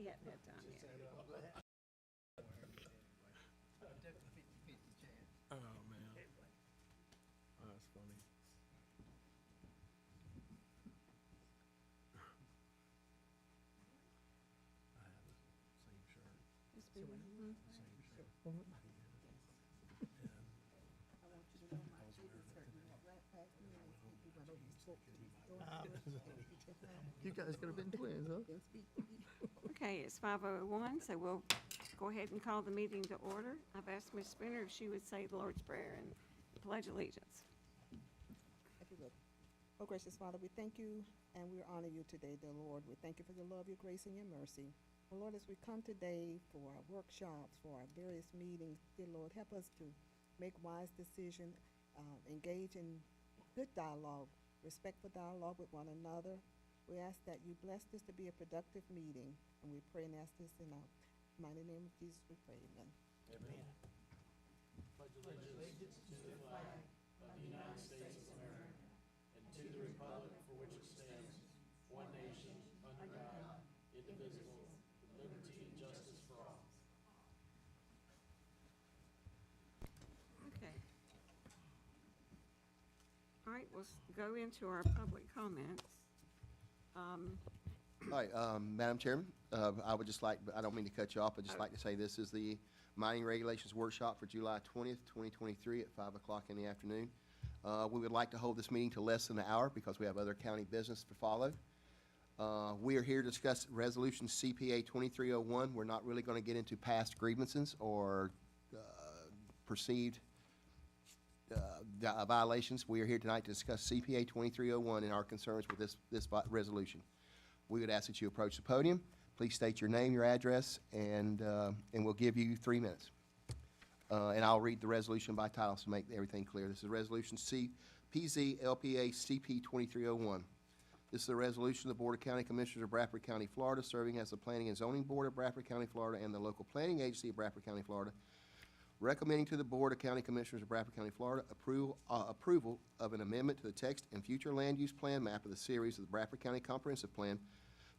We hadn't had time yet. Oh, man. Oh, that's funny. I have the same shirt. Ms. Beaver? Same shirt. And You guys could have been twins, huh? Okay, it's 5:01, so we'll go ahead and call the meeting to order. I've asked Ms. Spinner if she would say the Lord's Prayer and pledge allegiance. If you would. Oh, gracious Father, we thank you and we honor you today, dear Lord. We thank you for your love, your grace, and your mercy. Oh, Lord, as we come today for our workshops, for our various meetings, dear Lord, help us to make wise decisions, engage in good dialogue, respectful dialogue with one another. We ask that you bless this to be a productive meeting, and we pray and ask this in our mighty name of Jesus, we pray, amen. Amen. Pledge allegiance to the flag of the United States of America and to the republic for which it stands, one nation, under God, indivisible, with liberty and justice for all. Okay. All right, we'll go into our public comments. All right, Madam Chairman, I would just like, I don't mean to cut you off, I'd just like to say this is the mining regulations workshop for July 20th, 2023 at 5 o'clock in the afternoon. We would like to hold this meeting to less than an hour because we have other county business to follow. We are here to discuss Resolution CPA 2301. We're not really going to get into past grievances or perceived violations. We are here tonight to discuss CPA 2301 and our concerns with this resolution. We would ask that you approach the podium. Please state your name, your address, and we'll give you 3 minutes. And I'll read the resolution by title to make everything clear. This is Resolution PZ LPA CP 2301. This is a resolution of the Board of County Commissioners of Bradford County, Florida, serving as the Planning and Zoning Board of Bradford County, Florida, and the local planning agency of Bradford County, Florida, recommending to the Board of County Commissioners of Bradford County, Florida, approval of an amendment to the text and future land use plan map of the series of the Bradford County Comprehensive Plan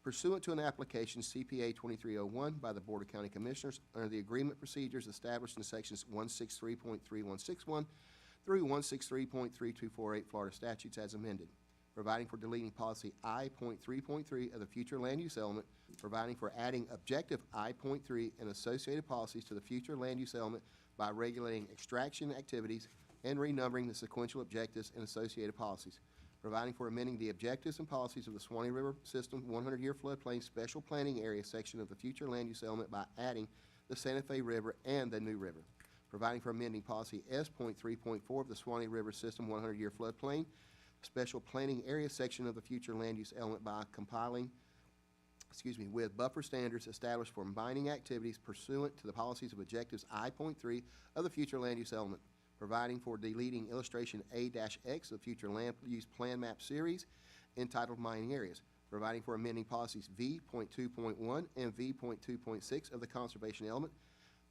pursuant to an application CPA 2301 by the Board of County Commissioners under the agreement procedures established in sections 163.3161 through 163.3248 Florida statutes as amended, providing for deleting policy I.3.3 of the future land use element, providing for adding objective I.3 and associated policies to the future land use element by regulating extraction activities and renumbering the sequential objectives and associated policies, providing for amending the objectives and policies of the Swanee River System 100-year floodplain special planning area section of the future land use element by adding the Santa Fe River and the New River, providing for amending policy S.3.4 of the Swanee River System 100-year floodplain special planning area section of the future land use element by compiling, with buffer standards established for mining activities pursuant to the policies of objectives I.3 of the future land use element, providing for deleting illustration A-X of future land use plan map series entitled mining areas, providing for amending policies V.2.1 and V.2.6 of the conservation element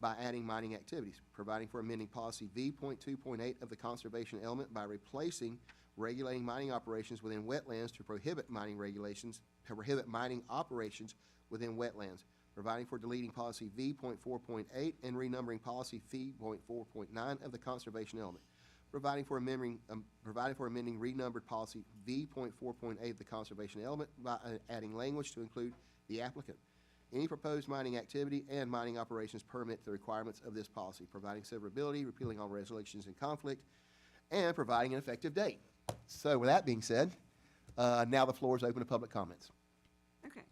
by adding mining activities, providing for amending policy V.2.8 of the conservation element by replacing regulating mining operations within wetlands to prohibit mining operations within wetlands, providing for deleting policy V.4.8 and renumbering policy V.4.9 of the conservation element, providing for amending renumbered policy V.4.8 of the conservation element by adding language to include the applicant, any proposed mining activity and mining operations permit the requirements of this policy, providing severability, repealing all resolutions in conflict, and providing an effective date. So with that being said, now the floor is open to public comments. Okay.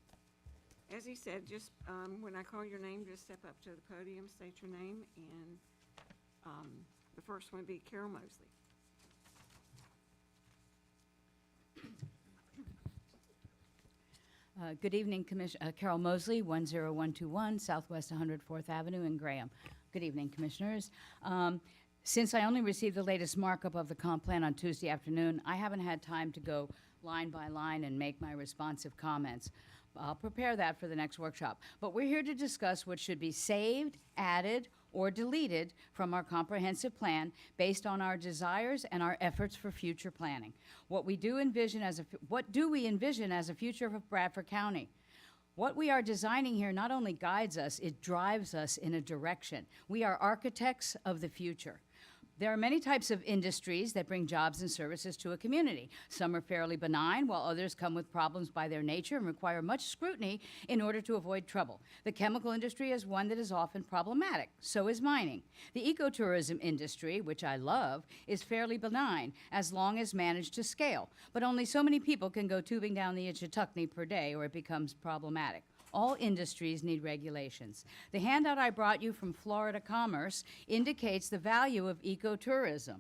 As he said, just when I call your name, just step up to the podium, state your name, and the first one would be Carol Mosley. Good evening, Carol Mosley, 10121 Southwest 104th Avenue in Graham. Good evening, Commissioners. Since I only received the latest markup of the comp plan on Tuesday afternoon, I haven't had time to go line by line and make my responsive comments. I'll prepare that for the next workshop. But we're here to discuss what should be saved, added, or deleted from our comprehensive plan based on our desires and our efforts for future planning. What do we envision as a future of Bradford County? What we are designing here not only guides us, it drives us in a direction. We are architects of the future. There are many types of industries that bring jobs and services to a community. Some are fairly benign, while others come with problems by their nature and require much scrutiny in order to avoid trouble. The chemical industry is one that is often problematic. So is mining. The ecotourism industry, which I love, is fairly benign as long as managed to scale. But only so many people can go tubing down the Ichetucknee per day or it becomes problematic. All industries need regulations. The handout I brought you from Florida Commerce indicates the value of ecotourism,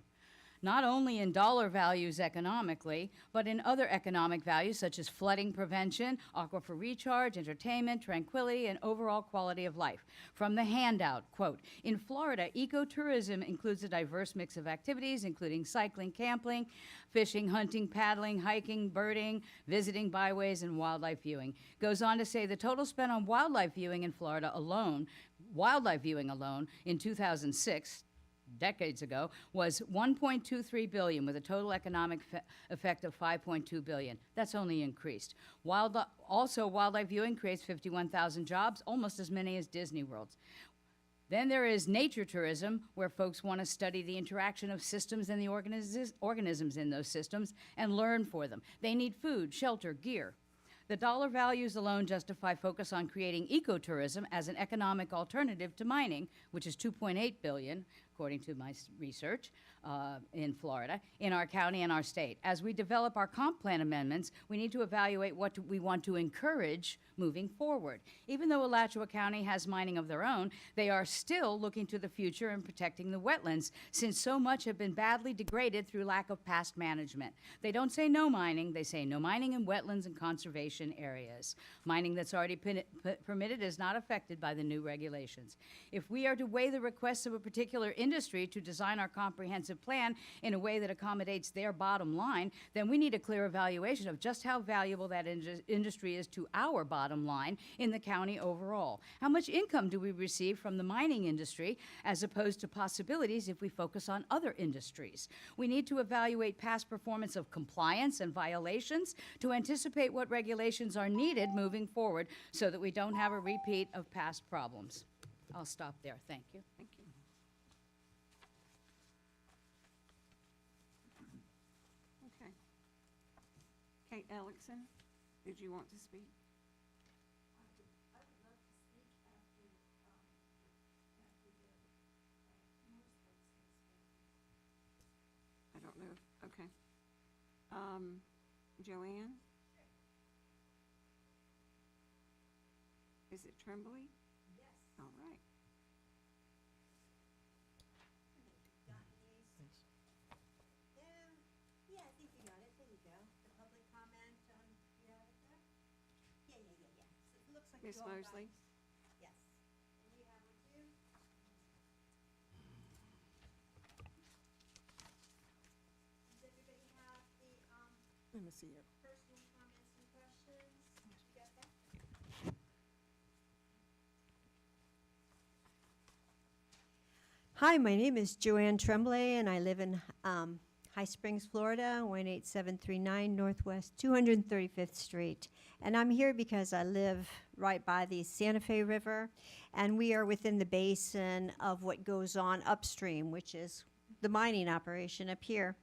not only in dollar values economically, but in other economic values such as flooding prevention, aquifer recharge, entertainment, tranquility, and overall quality of life. From the handout, quote, "In Florida, ecotourism includes a diverse mix of activities, including cycling, camping, fishing, hunting, paddling, hiking, birding, visiting byways, and wildlife viewing." Goes on to say the total spent on wildlife viewing in Florida alone, in 2006, decades ago, was $1.23 billion with a total economic effect of $5.2 billion. That's only increased. Wildlife viewing creates 51,000 jobs, almost as many as Disney World's. Then there is nature tourism, where folks want to study the interaction of systems and the organisms in those systems and learn for them. They need food, shelter, gear. The dollar values alone justify focus on creating ecotourism as an economic alternative to mining, which is $2.8 billion, according to my research, in Florida, in our county and our state. As we develop our comp plan amendments, we need to evaluate what we want to encourage moving forward. Even though Alachua County has mining of their own, they are still looking to the future and protecting the wetlands, since so much have been badly degraded through lack of past management. They don't say no mining, they say no mining in wetlands and conservation areas. Mining that's already permitted is not affected by the new regulations. If we are to weigh the requests of a particular industry to design our comprehensive plan in a way that accommodates their bottom line, then we need a clear evaluation of just how valuable that industry is to our bottom line in the county overall. How much income do we receive from the mining industry as opposed to possibilities if we focus on other industries? We need to evaluate past performance of compliance and violations to anticipate what regulations are needed moving forward so that we don't have a repeat of past problems. I'll stop there. Thank you. Thank you. Okay. Kate Ellickson, did you want to speak? I don't know. Okay. Joanne? Is it Tremblay? Yes. All right. Yeah, I think you got it. There you go. The public comment, you have it there? Yeah. So it looks like Miss you all got Mosley? it. Yes. And you have it too? Does everybody have the, Let me see it. personal comments and questions? You got that? Hi, my name is Joanne Tremblay, and I live in High Springs, Florida, 18739 Northwest 235th Street. And I'm here because I live right by the Santa Fe River, and we are within the basin of what goes on upstream, which is the mining operation up here.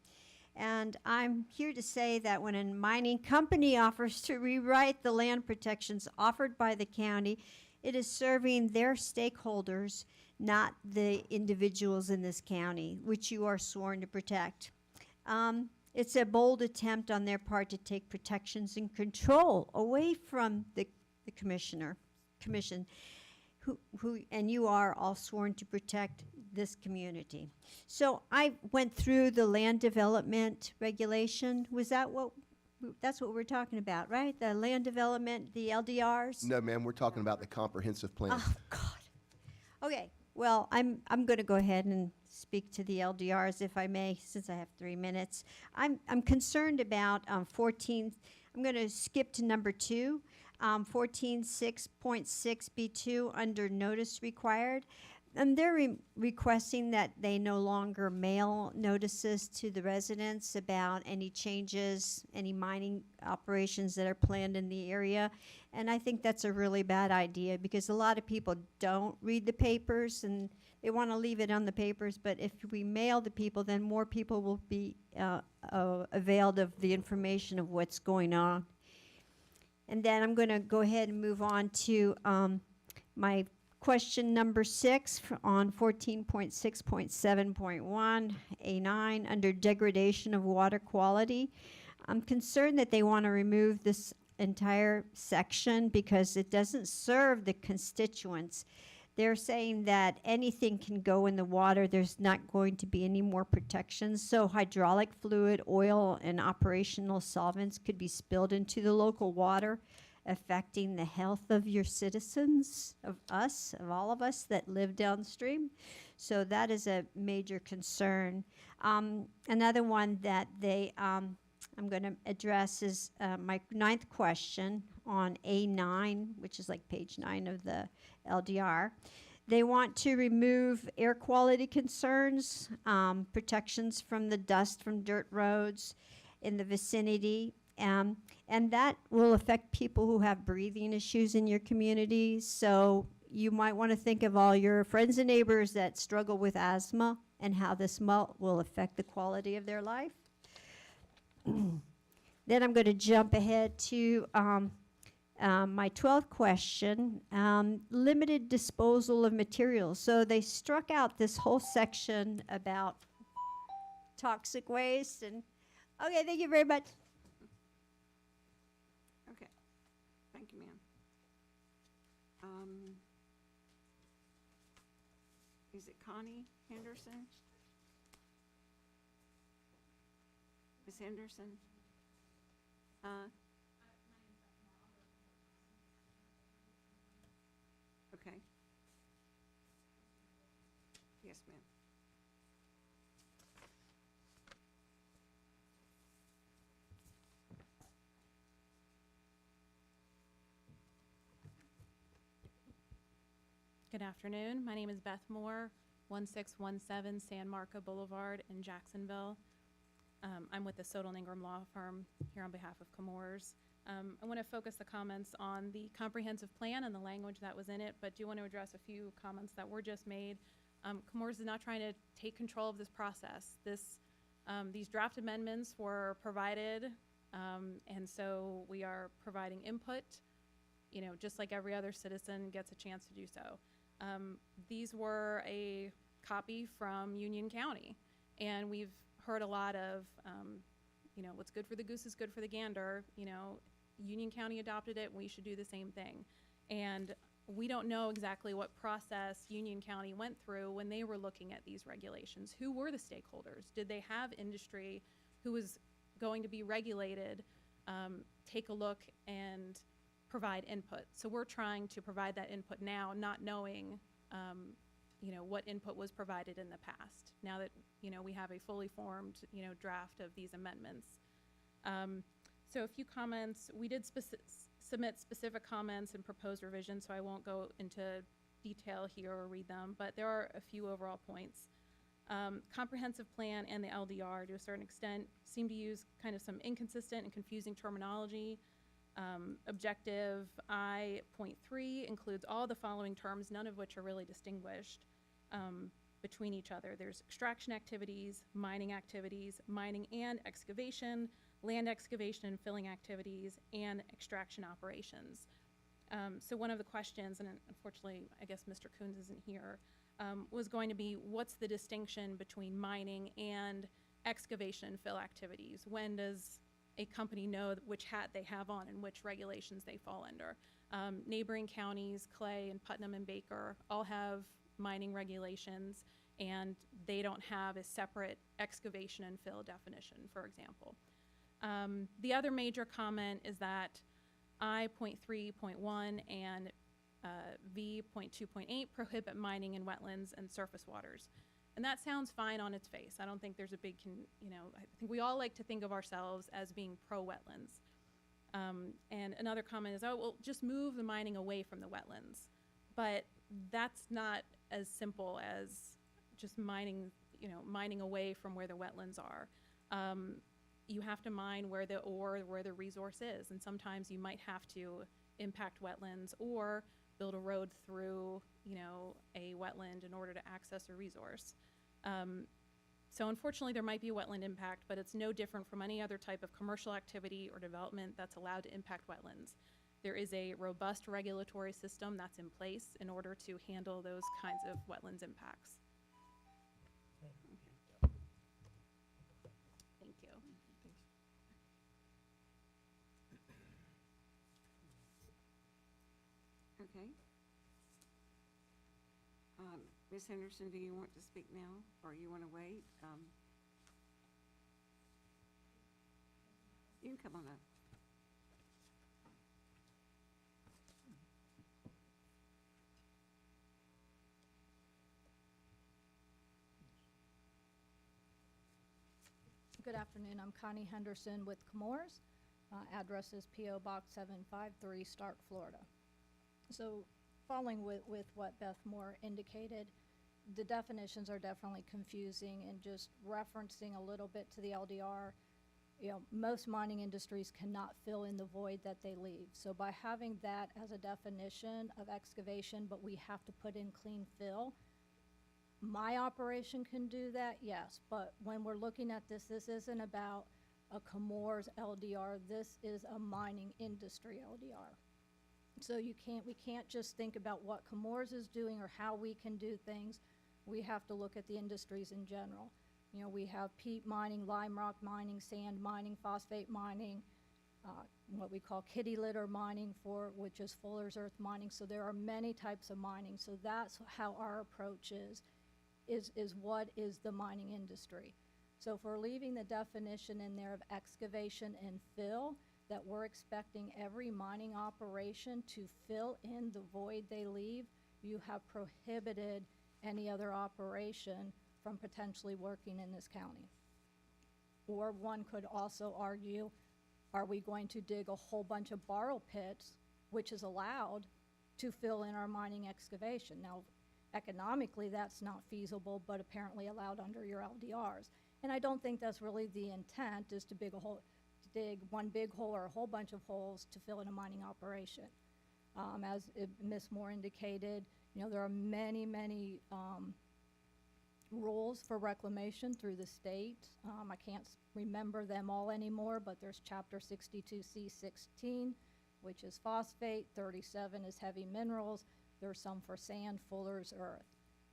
And I'm here to say that when a mining company offers to rewrite the land protections offered by the county, it is serving their stakeholders, not the individuals in this county, which you are sworn to protect. It's a bold attempt on their part to take protections and control away from the commission, who and you are all sworn to protect this community. So I went through the land development regulation. That's what we're talking about, right? The land development, the LDRs? No, ma'am, we're talking about the comprehensive plan. Oh, God. Okay, well, I'm going to go ahead and speak to the LDRs if I may, since I have 3 minutes. I'm concerned about 14, I'm going to skip to number 2, 14.6.6B2 under notice required. And they're requesting that they no longer mail notices to the residents about any changes, any mining operations that are planned in the area. And I think that's a really bad idea because a lot of people don't read the papers and they want to leave it on the papers. But if we mail the people, then more people will be availed of the information of what's going on. And then I'm going to go ahead and move on to my question number 6 on 14.6.7.1 A9 under degradation of water quality. I'm concerned that they want to remove this entire section because it doesn't serve the constituents. They're saying that anything can go in the water. There's not going to be any more protections. So hydraulic fluid, oil, and operational solvents could be spilled into the local water, affecting the health of your citizens, of us, of all of us that live downstream. So that is a major concern. Another one that I'm going to address is my 9th question on A9, which is like page 9 of the LDR. They want to remove air quality concerns, protections from the dust from dirt roads in the vicinity, and that will affect people who have breathing issues in your community. So you might want to think of all your friends and neighbors that struggle with asthma and how this will affect the quality of their life. Then I'm going to jump ahead to my 12th question, limited disposal of materials. So they struck out this whole section about toxic waste. And okay, thank you very much. Okay, thank you, ma'am. Is it Connie Henderson? Ms. Henderson? Okay. Yes, ma'am. Good afternoon. My name is Beth Moore, 1617 San Marco Boulevard in Jacksonville. I'm with the Sodal Ingram Law Firm here on behalf of Comores. I want to focus the comments on the comprehensive plan and the language that was in it, but do want to address a few comments that were just made. Comores is not trying to take control of this process. These draft amendments were provided, and so we are providing input, just like every other citizen gets a chance to do so. These were a copy from Union County, and we've heard a lot of, what's good for the goose is good for the gander. Union County adopted it, we should do the same thing. And we don't know exactly what process Union County went through when they were looking at these regulations. Who were the stakeholders? Did they have industry who was going to be regulated take a look and provide input? So we're trying to provide that input now, not knowing what input was provided in the past, now that we have a fully formed draft of these amendments. So a few comments. We did submit specific comments and proposed revisions, so I won't go into detail here or read them, but there are a few overall points. Comprehensive plan and the LDR, to a certain extent, seem to use kind of some inconsistent and confusing terminology. Objective I.3 includes all the following terms, none of which are really distinguished between each other. There's extraction activities, mining and excavation, land excavation and filling activities, and extraction operations. So one of the questions, and unfortunately I guess Mr. Coons isn't here, was going to be, what's the distinction between mining and excavation and fill activities? When does a company know which hat they have on and which regulations they fall under? Neighboring counties, Clay and Putnam and Baker, all have mining regulations, and they don't have a separate excavation and fill definition, for example. The other major comment is that I.3.1 and V.2.8 prohibit mining in wetlands and surface waters. And that sounds fine on its face. I don't think there's a big, I think we all like to think of ourselves as being pro-wetlands. And another comment is, oh, well, just move the mining away from the wetlands. But that's not as simple as just mining, mining away from where the wetlands are. You have to mine where the resource is, and sometimes you might have to impact wetlands or build a road through, a wetland in order to access a resource. So unfortunately, there might be a wetland impact, but it's no different from any other type of commercial activity or development that's allowed to impact wetlands. There is a robust regulatory system that's in place in order to handle those kinds of wetlands impacts. Thank you. Okay. Ms. Henderson, do you want to speak now, or you want to wait? You can come on up. Good afternoon. I'm Connie Henderson with Comores. Address is P.O. Box 753, Stark, Florida. So following with what Beth Moore indicated, the definitions are definitely confusing, and just referencing a little bit to the LDR, most mining industries cannot fill in the void that they leave. So by having that as a definition of excavation, but we have to put in clean fill, my operation can do that, yes, but when we're looking at this isn't about a Comores LDR, this is a mining industry LDR. So we can't just think about what Comores is doing or how we can do things. We have to look at the industries in general. We have peat mining, lime rock mining, sand mining, phosphate mining, what we call kitty litter mining, which is fuller's earth mining. So there are many types of mining. So that's how our approach is what is the mining industry. So if we're leaving the definition in there of excavation and fill, that we're expecting every mining operation to fill in the void they leave, you have prohibited any other operation from potentially working in this county. Or one could also argue, are we going to dig a whole bunch of borrow pits, which is allowed, to fill in our mining excavation? Now, economically, that's not feasible, but apparently allowed under your LDRs. And I don't think that's really the intent, is to dig one big hole or a whole bunch of holes to fill in a mining operation. As Ms. Moore indicated, there are many, many rules for reclamation through the state. I can't remember them all anymore, but there's Chapter 62C16, which is phosphate, 37 is heavy minerals, there's some for sand, fuller's earth.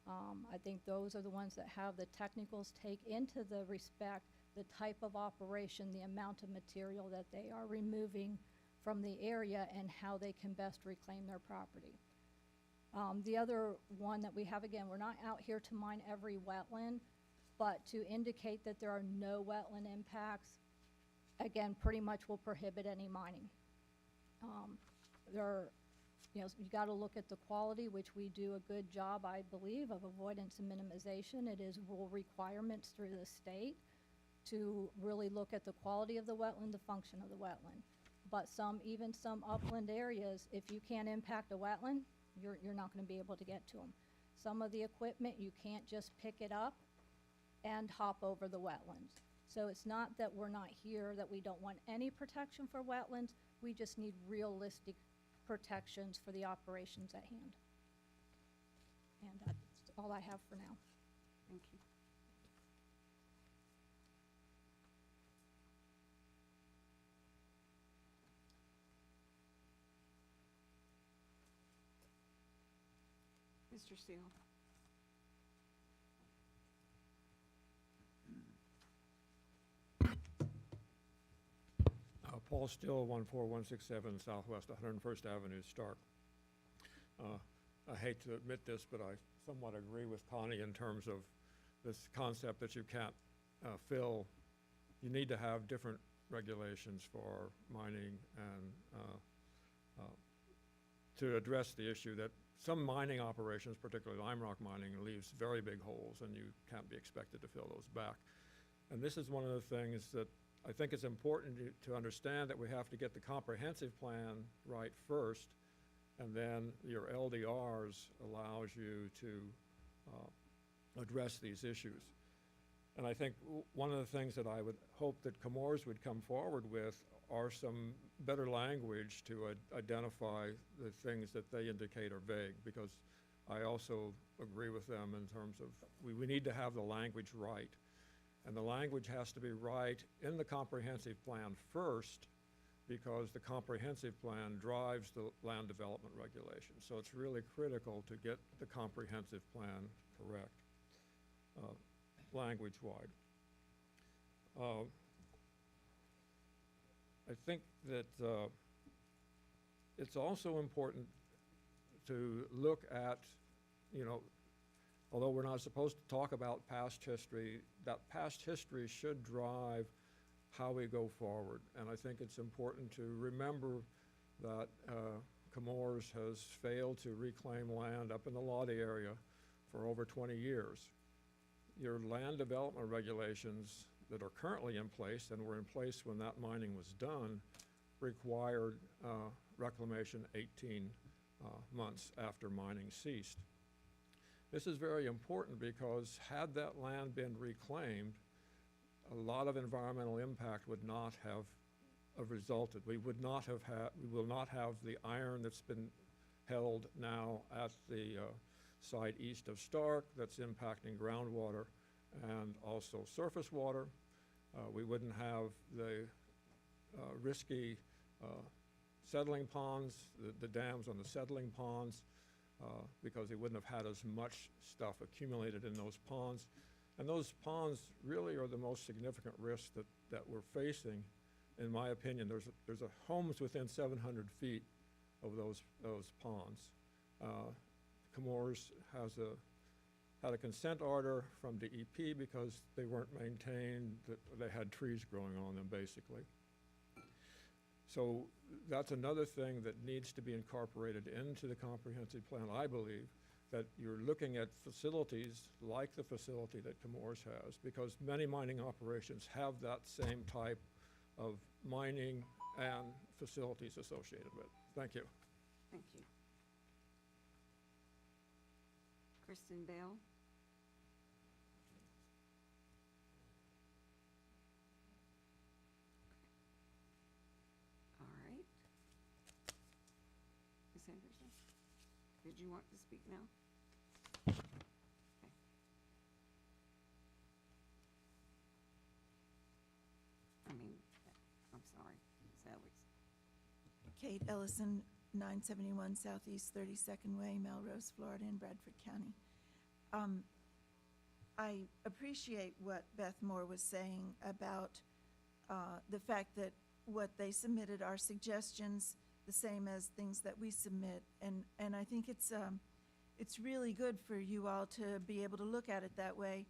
I think those are the ones that have the technicals take into the respect the type of operation, the amount of material that they are removing from the area, and how they can best reclaim their property. The other one that we have, again, we're not out here to mine every wetland, but to indicate that there are no wetland impacts, again, pretty much will prohibit any mining. You got to look at the quality, which we do a good job, I believe, of avoidance and minimization. It is rule requirements through the state to really look at the quality of the wetland, the function of the wetland. But even some upland areas, if you can't impact a wetland, you're not going to be able to get to them. Some of the equipment, you can't just pick it up and hop over the wetlands. So it's not that we're not here, that we don't want any protection for wetlands. We just need realistic protections for the operations at hand. And that's all I have for now. Thank you. Mr. Steele. Paul Still, 14167 Southwest 101st Avenue, Stark. I hate to admit this, but I somewhat agree with Connie in terms of this concept that you can't fill. You need to have different regulations for mining and to address the issue that some mining operations, particularly lime rock mining, leaves very big holes, and you can't be expected to fill those back. And this is one of the things that I think it's important to understand, that we have to get the comprehensive plan right first, and then your LDRs allows you to address these issues. And I think one of the things that I would hope that Comores would come forward with are some better language to identify the things that they indicate are vague, because I also agree with them in terms of we need to have the language right. And the language has to be right in the comprehensive plan first, because the comprehensive plan drives the land development regulations. So it's really critical to get the comprehensive plan correct, language-wide. I think that it's also important to look at, although we're not supposed to talk about past history, that past history should drive how we go forward. And I think it's important to remember that Comores has failed to reclaim land up in the Lottie area for over 20 years. Your land development regulations that are currently in place and were in place when that mining was done required reclamation 18 months after mining ceased. This is very important because had that land been reclaimed, a lot of environmental impact would not have resulted. We will not have the iron that's been held now at the site east of Stark that's impacting groundwater and also surface water. We wouldn't have the risky settling ponds, the dams on the settling ponds, because they wouldn't have had as much stuff accumulated in those ponds. And those ponds really are the most significant risk that we're facing. In my opinion, there's homes within 700 feet of those ponds. Comores had a consent order from DEP because they weren't maintained, they had trees growing on them basically. So that's another thing that needs to be incorporated into the comprehensive plan, I believe, that you're looking at facilities like the facility that Comores has, because many mining operations have that same type of mining and facilities associated with it. Thank you. Thank you. Kristen Bell. All right. Ms. Henderson, did you want to speak now? Okay. I'm sorry, Ms. Ellis. Kate Ellison, 971 Southeast 32nd Way, Melrose, Florida, in Bradford County. I appreciate what Beth Moore was saying about the fact that what they submitted are suggestions, the same as things that we submit, and I think it's really good for you all to be able to look at it that way,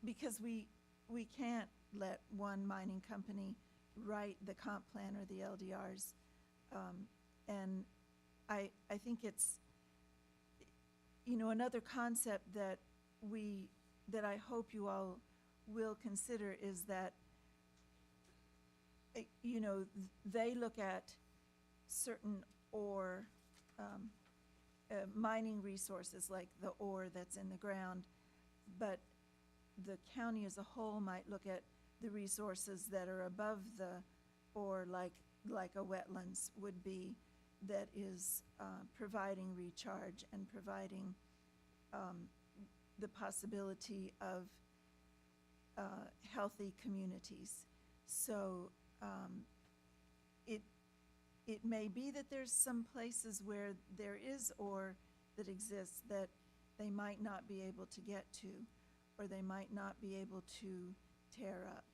because we can't let one mining company write the comp plan or the LDRs, and I think it's, another concept that I hope you all will consider is that, they look at certain ore, mining resources like the ore that's in the ground, but the county as a whole might look at the resources that are above the ore, like a wetlands would be, that is providing recharge and providing the possibility of healthy communities. So it may be that there's some places where there is ore that exists that they might not be able to get to, or they might not be able to tear up.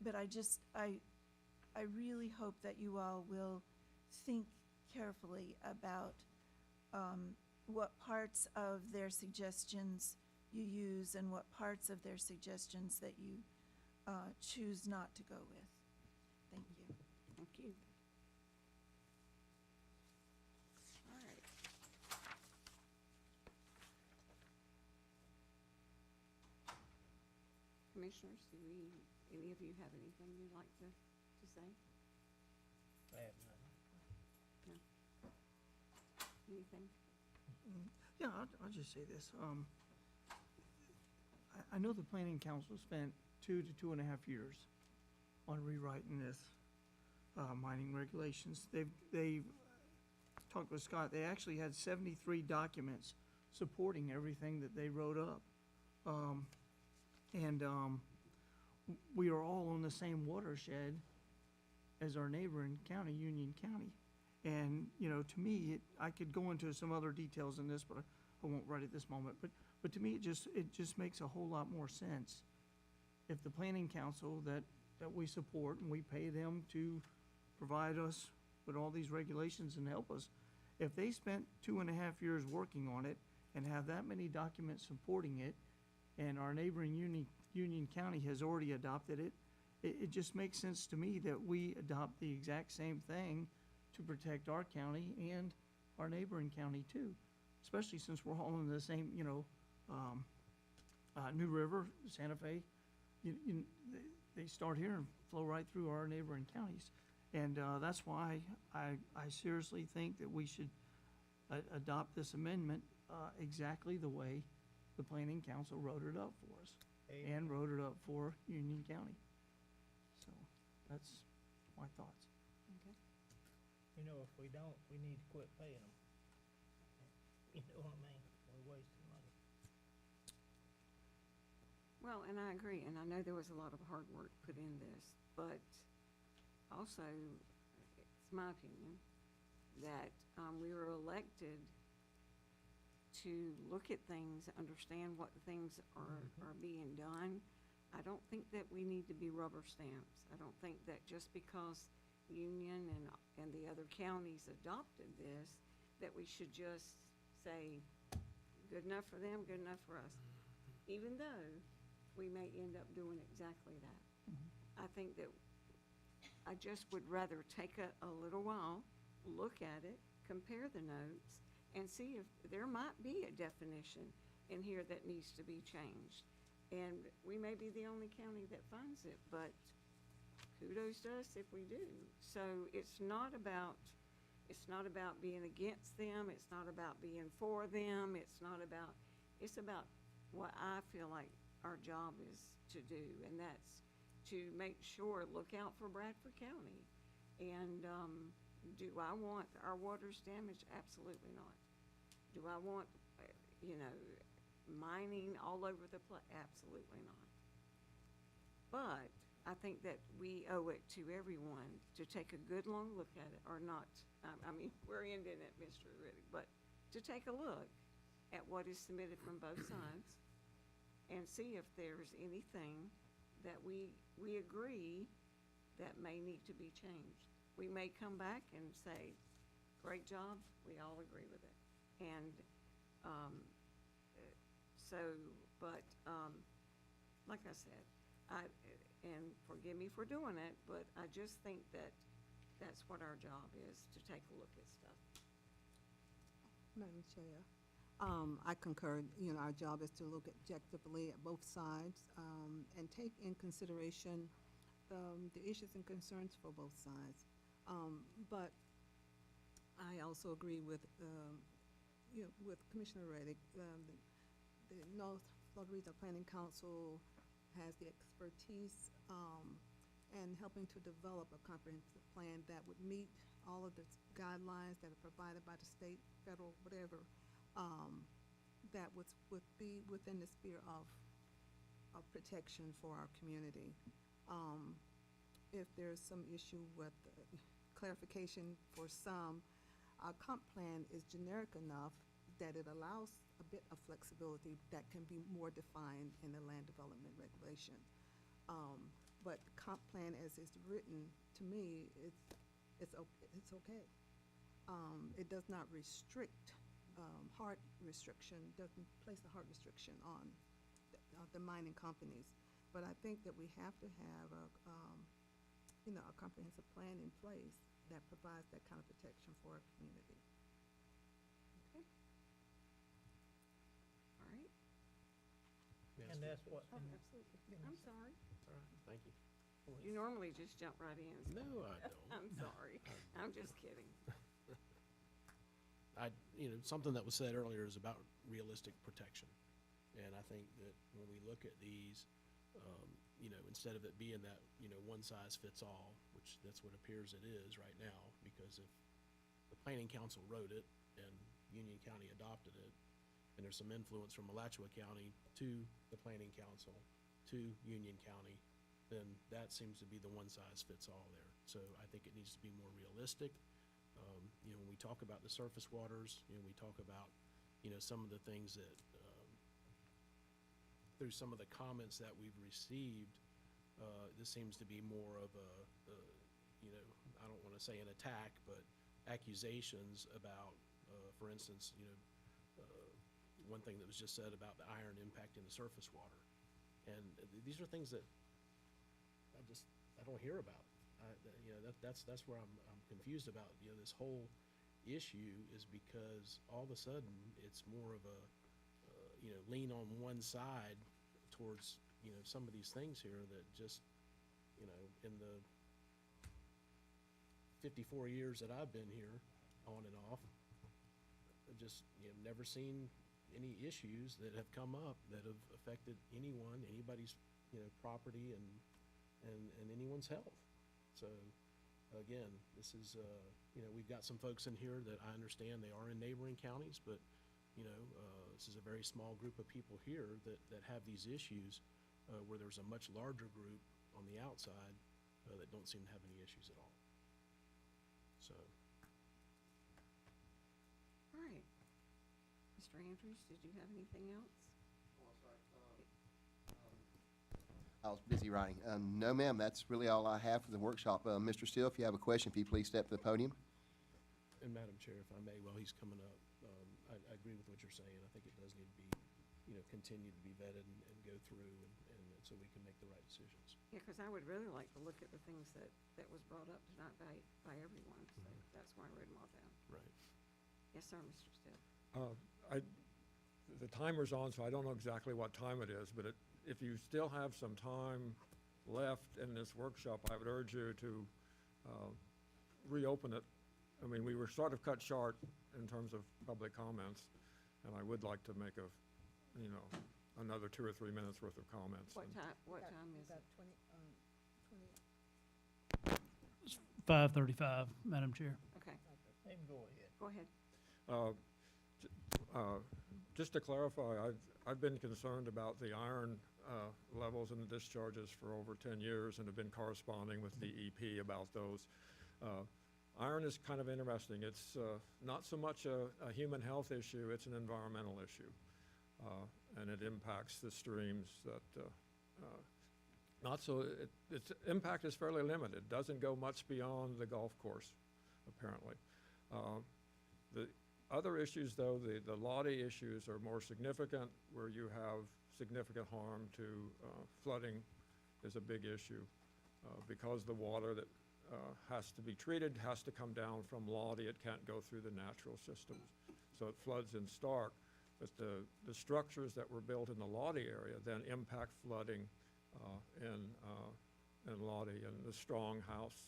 But I really hope that you all will think carefully about what parts of their suggestions you use and what parts of their suggestions that you choose not to go with. Thank you. Thank you. All right. Commissioners, any of you have anything you'd like to say? I have none. No? anything? Yeah, I'll just say this. I know the planning council spent 2 to 2.5 years on rewriting this mining regulations. They've talked with Scott, they actually had 73 documents supporting everything that they wrote up. We are all on the same watershed as our neighboring county, Union County. And, you know, to me, I could go into some other details in this, but I won't right at this moment. But to me, it just makes a whole lot more sense if the planning council that we support and we pay them to provide us with all these regulations and help us, if they spent 2.5 years working on it and have that many documents supporting it, and our neighboring Union County has already adopted it, it just makes sense to me that we adopt the exact same thing to protect our county and our neighboring county too, especially since we're all in the same, you know, New River, Santa Fe, they start here and flow right through our neighboring counties. And that's why I seriously think that we should adopt this amendment exactly the way the planning council wrote it up for us and wrote it up for Union County. So that's my thoughts. You know, if we don't, we need to quit paying them. You know what I mean? We're wasting money. Well, and I agree, and I know there was a lot of hard work put in this, but also, it's my opinion, that we were elected to look at things, understand what things are being done. I don't think that we need to be rubber stamps. I don't think that just because Union and the other counties adopted this, that we should just say, good enough for them, good enough for us. Even though we may end up doing exactly that. I think that I just would rather take a little while, look at it, compare the notes, and see if there might be a definition in here that needs to be changed. And we may be the only county that finds it, but kudos to us if we do. So it's not about being against them, it's not about being for them, it's about what I feel like our job is to do, and that's to make sure, look out for Bradford County. And do I want our waters damaged? Absolutely not. Do I want, mining all over the place? Absolutely not. But I think that we owe it to everyone to take a good long look at it, or not. I mean, we're ending it, Mr. Riddick, but to take a look at what is submitted from both sides and see if there's anything that we agree that may need to be changed. We may come back and say, great job, we all agree with it. And like I said, and forgive me for doing it, but I just think that that's what our job is, to take a look at stuff. Madam Chair, I concur. You know, our job is to look objectively at both sides and take in consideration the issues and concerns for both sides. But I also agree with with Commissioner Riddick. The North Florida Regional Planning Council has the expertise and helping to develop a comprehensive plan that would meet all of the guidelines that are provided by the state, federal, whatever, that would be within the sphere of protection for our community. If there's some issue with clarification for some, our comp plan is generic enough that it allows a bit of flexibility that can be more defined in the land development regulation. But the comp plan as is written, to me, it's okay. It does not restrict, hard restriction, doesn't place a hard restriction on the mining companies. But I think that we have to have a comprehensive plan in place that provides that kind of protection for our community. Okay. All right. And that's what. Oh, absolutely. I'm sorry. All right, thank you. You normally just jump right in. So. No, I don't. I'm sorry. I'm just kidding. something that was said earlier is about realistic protection. And I think that when we look at these, instead of it being that, one size fits all, which that's what appears it is right now, because if the planning council wrote it and Union County adopted it, and there's some influence from Alachua County to the planning council to Union County, then that seems to be the one size fits all there. So I think it needs to be more realistic. When we talk about the surface waters, we talk about, some of the things that, through some of the comments that we've received, this seems to be more of a I don't want to say an attack, but accusations about, for instance, one thing that was just said about the iron impacting the surface water. And these are things that I don't hear about. That's where I'm confused about, this whole issue, is because all of a sudden it's more of a, lean on one side towards, some of these things here that just, in the 54 years that I've been here, on and off, I've just, never seen any issues that have come up that have affected anybody's, property and anyone's health. So, again, this is, we've got some folks in here that I understand they are in neighboring counties, but, this is a very small group of people here that have these issues, where there's a much larger group on the outside that don't seem to have any issues at all. So. All right. Mr. Andrews, did you have anything else? I was busy writing. No, ma'am, that's really all I have for the workshop. Mr. Steele, if you have a question, if you please step to the podium. And Madam Chair, if I may, while he's coming up, I agree with what you're saying. I think it does need to be, continue to be vetted and go through, and so we can make the right decisions. Yeah, because I would really like to look at the things that was brought up tonight by everyone, so that's why I wrote them all down. Right. Yes, sir, Mr. Steele. The timer's on, so I don't know exactly what time it is, but if you still have some time left in this workshop, I would urge you to reopen it. I mean, we were sort of cut short in terms of public comments, and I would like to make another 2 or 3 minutes worth of comments. What time is it? 5:35, Madam Chair. Okay, Let him go ahead. go ahead. Just to clarify, I've been concerned about the iron levels in the discharges for over 10 years and have been corresponding with the EP about those. Iron is kind of interesting. It's not so much a human health issue, it's an environmental issue. And it impacts the streams that, its impact is fairly limited. It doesn't go much beyond the golf course, apparently. The other issues, though, the Lottie issues are more significant, where you have significant harm to flooding is a big issue, because the water that has to be treated has to come down from Lottie. It can't go through the natural systems, so it floods in Stark. But the structures that were built in the Lottie area then impact flooding in Lottie, and the Strong House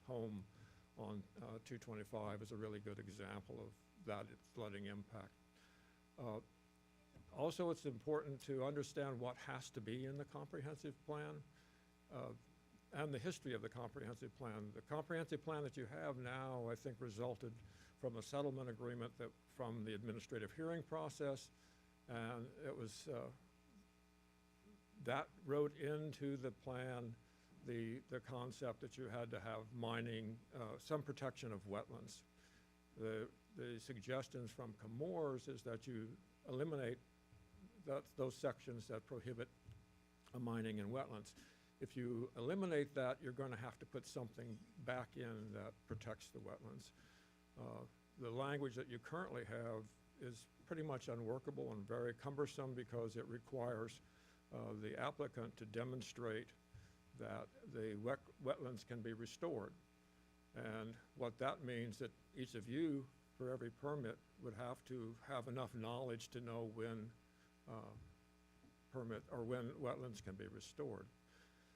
home on 225 is a really good example of that flooding impact. Also, it's important to understand what has to be in the comprehensive plan and the history of the comprehensive plan. The comprehensive plan that you have now, I think, resulted from a settlement agreement from the administrative hearing process, and it was that wrote into the plan the concept that you had to have mining, some protection of wetlands. The suggestions from Comores is that you eliminate those sections that prohibit mining in wetlands. If you eliminate that, you're going to have to put something back in that protects the wetlands. The language that you currently have is pretty much unworkable and very cumbersome, because it requires the applicant to demonstrate that the wetlands can be restored. And what that means that each of you, for every permit, would have to have enough knowledge to know when when wetlands can be restored.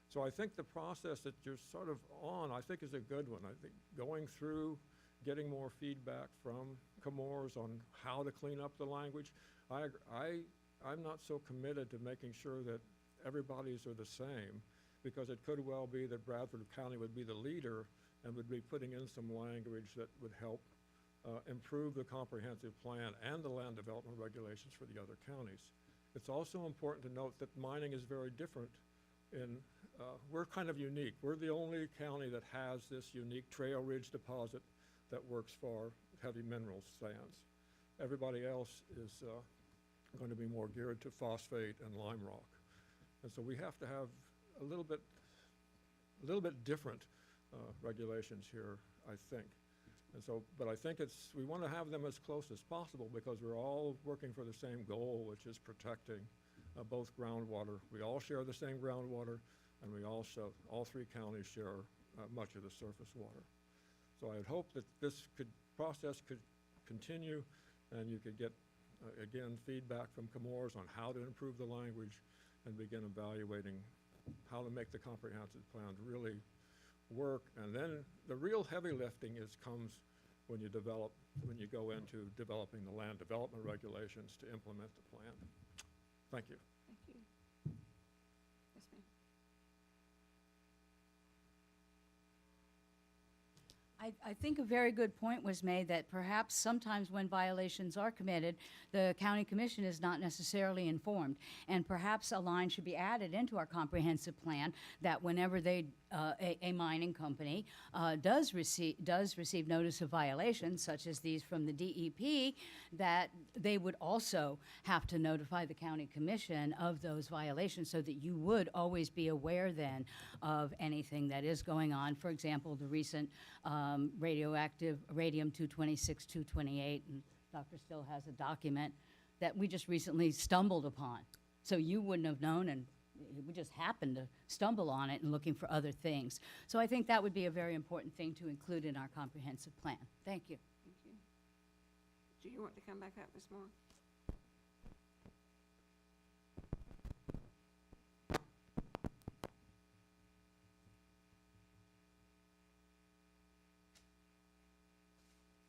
So I think the process that you're sort of on, I think, is a good one. I think going through, getting more feedback from Comores on how to clean up the language. I'm not so committed to making sure that everybody's are the same, because it could well be that Bradford County would be the leader and would be putting in some language that would help improve the comprehensive plan and the land development regulations for the other counties. It's also important to note that mining is very different in, we're kind of unique. We're the only county that has this unique Trail Ridge deposit that works for heavy mineral sands. Everybody else is going to be more geared to phosphate and lime rock. And so we have to have a little bit different regulations here, I think. And so, but I think we want to have them as close as possible, because we're all working for the same goal, which is protecting both groundwater. We all share the same groundwater, and all three counties share much of the surface water. So I would hope that this process could continue, and you could get, again, feedback from Comores on how to improve the language and begin evaluating how to make the comprehensive plan really work. And then the real heavy lifting comes when you go into developing the land development regulations to implement the plan. Thank you. Thank you. Yes, ma'am. I think a very good point was made that perhaps sometimes when violations are committed, the county commission is not necessarily informed. And perhaps a line should be added into our comprehensive plan that whenever a mining company does receive notice of violations, such as these from the DEP, that they would also have to notify the county commission of those violations, so that you would always be aware then of anything that is going on. For example, the recent radioactive radium-226, 228, and Dr. Still has a document that we just recently stumbled upon. So you wouldn't have known, and we just happened to stumble on it and looking for other things. So I think that would be a very important thing to include in our comprehensive plan. Thank you. Thank you. Do you want to come back up, Ms. Moore?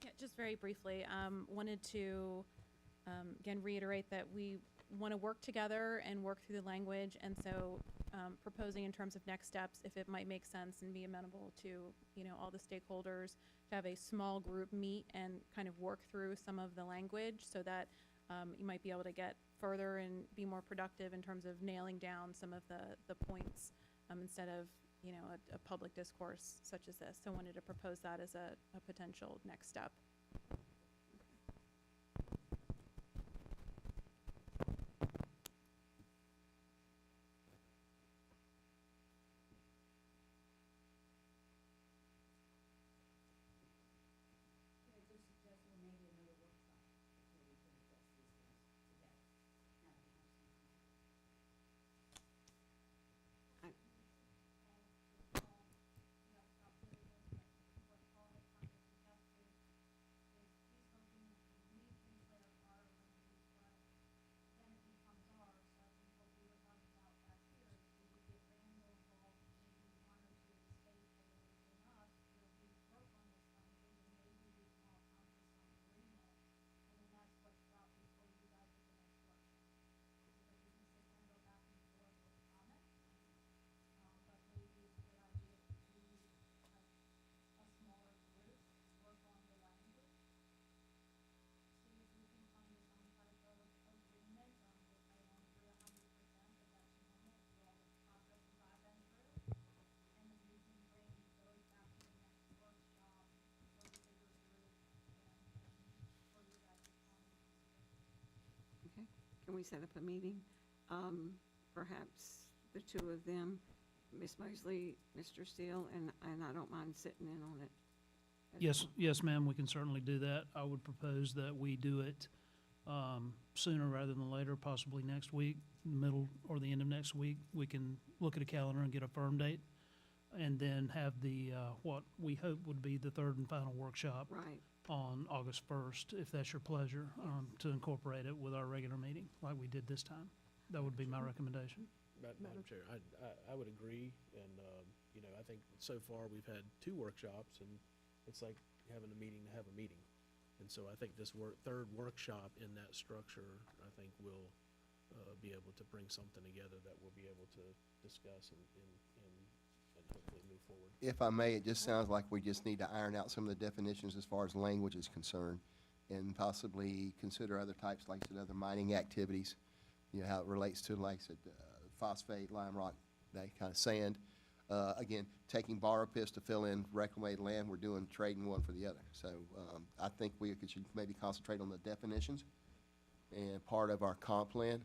Yeah, just very briefly, wanted to, again, reiterate that we want to work together and work through the language, and so proposing in terms of next steps, if it might make sense and be amenable to, all the stakeholders, to have a small group meet and kind of work through some of the language, so that you might be able to get further and be more productive in terms of nailing down some of the points, instead of, a public discourse such as this. So I wanted to propose that as a potential next step. Can we set up a meeting? Perhaps the two of them, Ms. Mosley, Mr. Steele, and I don't mind sitting in on it. as Yes, well. yes, ma'am, we can certainly do that. I would propose that we do it sooner rather than later, possibly next week, middle or the end of next week. We can look at a calendar and get a firm date, and then have the, what we hope would be the third and final workshop Right. on August 1st, if that's your pleasure, to incorporate it with our regular meeting like we did this time. That would be my recommendation. Madam Chair, I would agree, and, I think so far we've had 2 workshops, and it's like having a meeting to have a meeting. And so I think this third workshop in that structure, I think will be able to bring something together that we'll be able to discuss and hopefully move forward. If I may, it just sounds like we just need to iron out some of the definitions as far as language is concerned, and possibly consider other types, like I said, other mining activities, you know, how it relates to, like I said, phosphate, lime rock, that kind of sand. Again, taking borrow pits to fill in reclamated land, we're doing trading one for the other. So I think we should maybe concentrate on the definitions and part of our comp plan,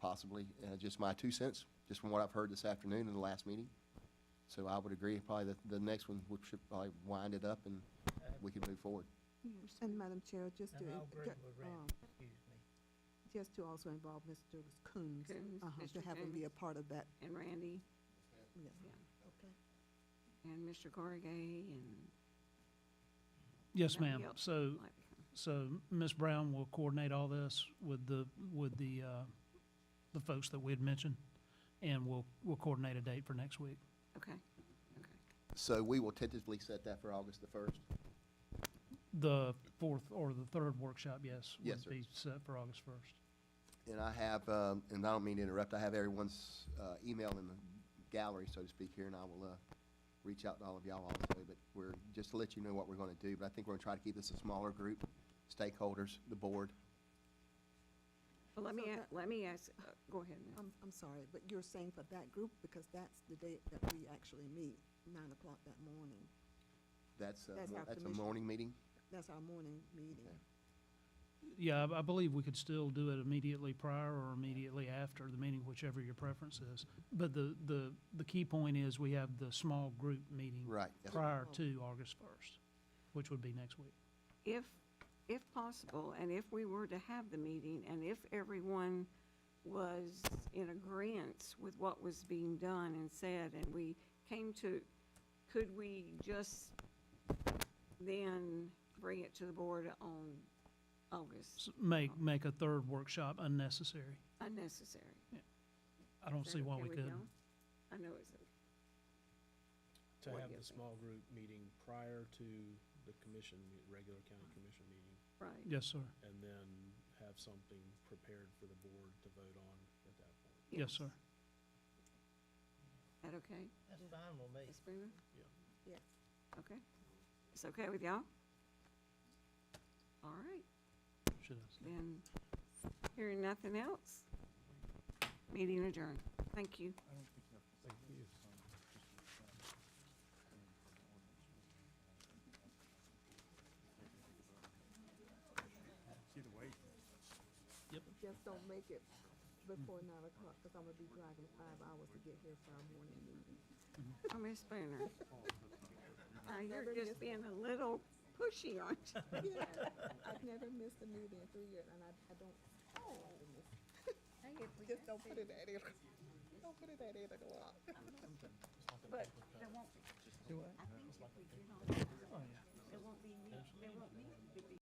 possibly, just my 2 cents, just from what I've heard this afternoon in the last meeting. So I would agree, probably the next one, we should probably wind it up and we can move forward. And Madam Chair, just to, And I'll agree with Randy, excuse me. just to also involve Mr. Coons, Coons, to Mr. have him be a Coons. part of that. And Randy, Yes. yeah, Okay. and Mr. Corrigan and. Yes, anybody ma'am. else So, might be coming. so Ms. Brown will coordinate all this with the folks that we had mentioned, and we'll coordinate a date for next week. Okay, So we will tentatively set that for August the 1st. The fourth or the third workshop, yes, Yes, would sir. be set for August 1st. And I have, and I don't mean to interrupt, I have everyone's email in the gallery, so to speak, here, and I will reach out to all of y'all also. But we're, just to let you know what we're going to do, but I think we're going to try to keep this a smaller group, stakeholders, the board. well, let me, So let me ask, go ahead, ma'am. I'm sorry, but you're saying for that group, because that's the date that we actually meet, 9 o'clock that morning. That's That's our a commission. morning meeting. That's our morning meeting. Okay. Yeah, I believe we could still do it immediately prior or immediately after the meeting, whichever your preference is. But the key point is we have the small group meeting Right. Yes. prior to August 1st, which would be next week. If possible, and if we were to have the meeting, and if everyone was in agreeance with what was being done and said, and we came to, could we just then bring it to the board on August? Make a third workshop unnecessary. Unnecessary. I don't Is see that why okay we with couldn't. y'all? I know it's, To What have do the you think? small group meeting prior to the commission, regular county commission meeting, right. Yes, sir. and then have something prepared for the board to vote on at that point. Yes, sir. That okay? That's fine with me. Ms. Freeman? Yeah. Yes. Okay. It's okay with y'all? All right, Should I say? then, hearing nothing else, meeting adjourned. Thank you. Thank you. Just don't make it before 9 o'clock, because I'm gonna be driving 5 hours to get here for our morning meeting. Oh, Ms. Spooner. You're just being a little pushy, aren't you? Yeah, I've never missed a meeting in 3 years, and I don't. Just don't put it at 8. Don't put it at 8 o'clock. But there won't be, Do what? I think if we get on, Oh, yeah. there won't be, there won't need to be